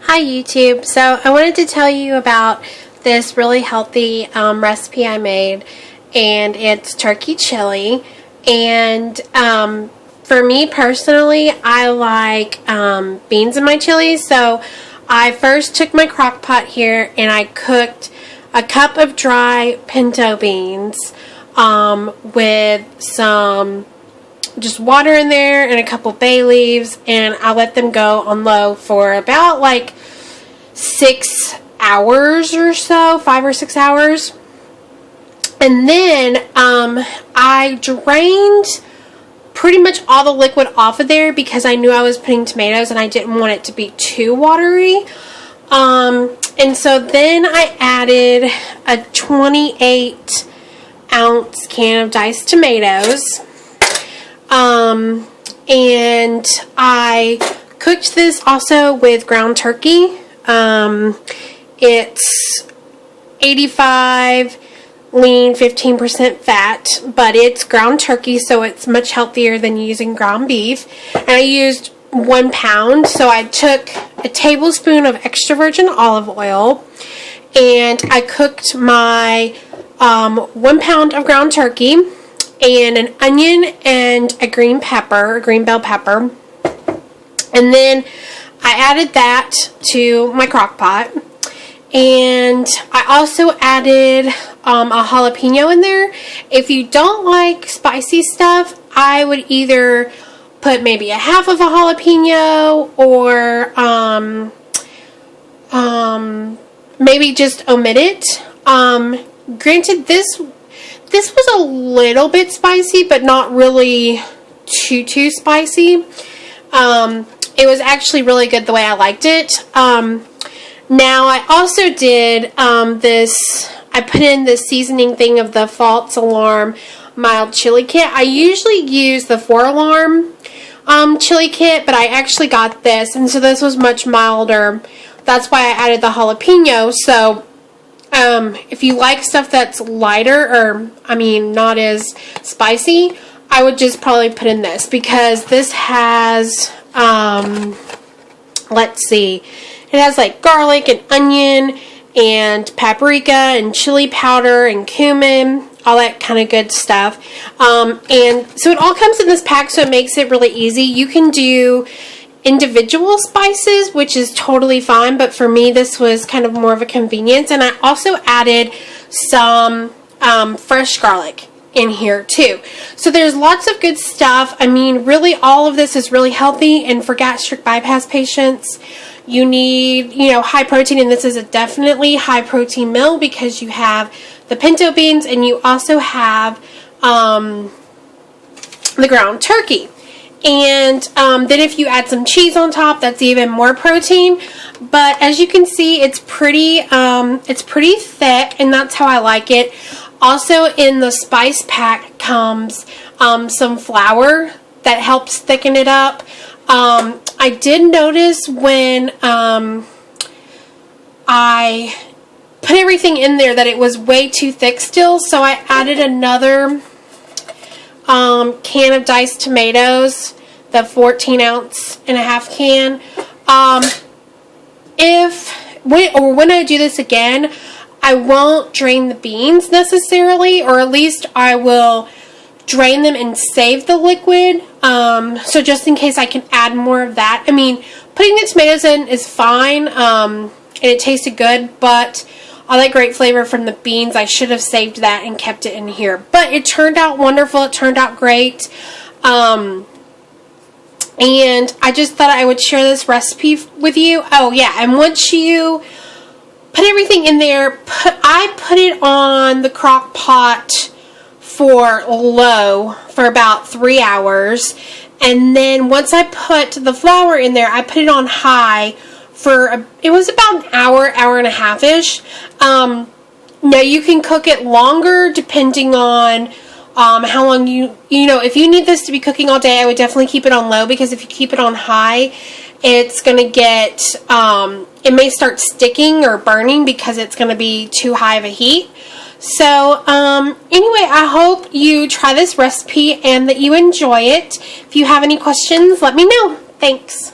Hi YouTube. So I wanted to tell you about this really healthy recipe I made, and it's turkey chili. And for me personally, I like beans in my chili. So I first took my crock pot here and I cooked a cup of dry pinto beans with some just water in there and a couple bay leaves, and I let them go on low for about like 6 hours or so, 5 or 6 hours. And then I drained pretty much all the liquid off of there because I knew I was putting tomatoes and I didn't want it to be too watery. And so then I added a 28 ounce can of diced tomatoes. And I cooked this also with ground turkey. It's 85 lean, 15% fat, but it's ground turkey, so it's much healthier than using ground beef. And I used 1 pound, so I took a tablespoon of extra virgin olive oil, and I cooked my 1 pound of ground turkey and an onion and a green bell pepper, and then I added that to my crock pot. And I also added a jalapeno in there. If you don't like spicy stuff, I would either put maybe a half of a jalapeno or maybe just omit it. Granted, this was a little bit spicy, but not really too spicy. It was actually really good the way I liked it. Now, I also did I put in this seasoning thing of the False Alarm mild chili kit. I usually use the 4 Alarm chili kit, but I actually got this, and so this was much milder. That's why I added the jalapeno. So if you like stuff that's lighter, or not as spicy, I would just probably put in this, because this has let's see, it has like garlic and onion and paprika and chili powder and cumin, all that kind of good stuff. And so it all comes in this pack, so it makes it really easy. You can do individual spices, which is totally fine, but for me this was kind of more of a convenience. And I also added some fresh garlic in here too. So there's lots of good stuff. Really all of this is really healthy, and for gastric bypass patients, you need, high protein, and this is a definitely high protein meal because you have the pinto beans and you also have the ground turkey. And then if you add some cheese on top, that's even more protein. But as you can see, it's pretty thick, and that's how I like it. Also, in the spice pack comes some flour that helps thicken it up. I did notice when I put everything in there that it was way too thick still, so I added another can of diced tomatoes, the 14 ounce and a half can. When I do this again, I won't drain the beans necessarily, or at least I will drain them and save the liquid, so just in case I can add more of that. Putting the tomatoes in is fine, and it tasted good, but all that great flavor from the beans, I should have saved that and kept it in here. But it turned out wonderful. It turned out great. And I just thought I would share this recipe with you. Oh yeah, and once you put everything in there, I put it on the crock pot for low for about 3 hours, and then once I put the flour in there, I put it on high for it was about an hour and a half-ish. Now you can cook it longer depending on how long if you need this to be cooking all day, I would definitely keep it on low, because if you keep it on high, it's going to get, it may start sticking or burning because it's going to be too high of a heat. So, anyway, I hope you try this recipe and that you enjoy it. If you have any questions, let me know. Thanks.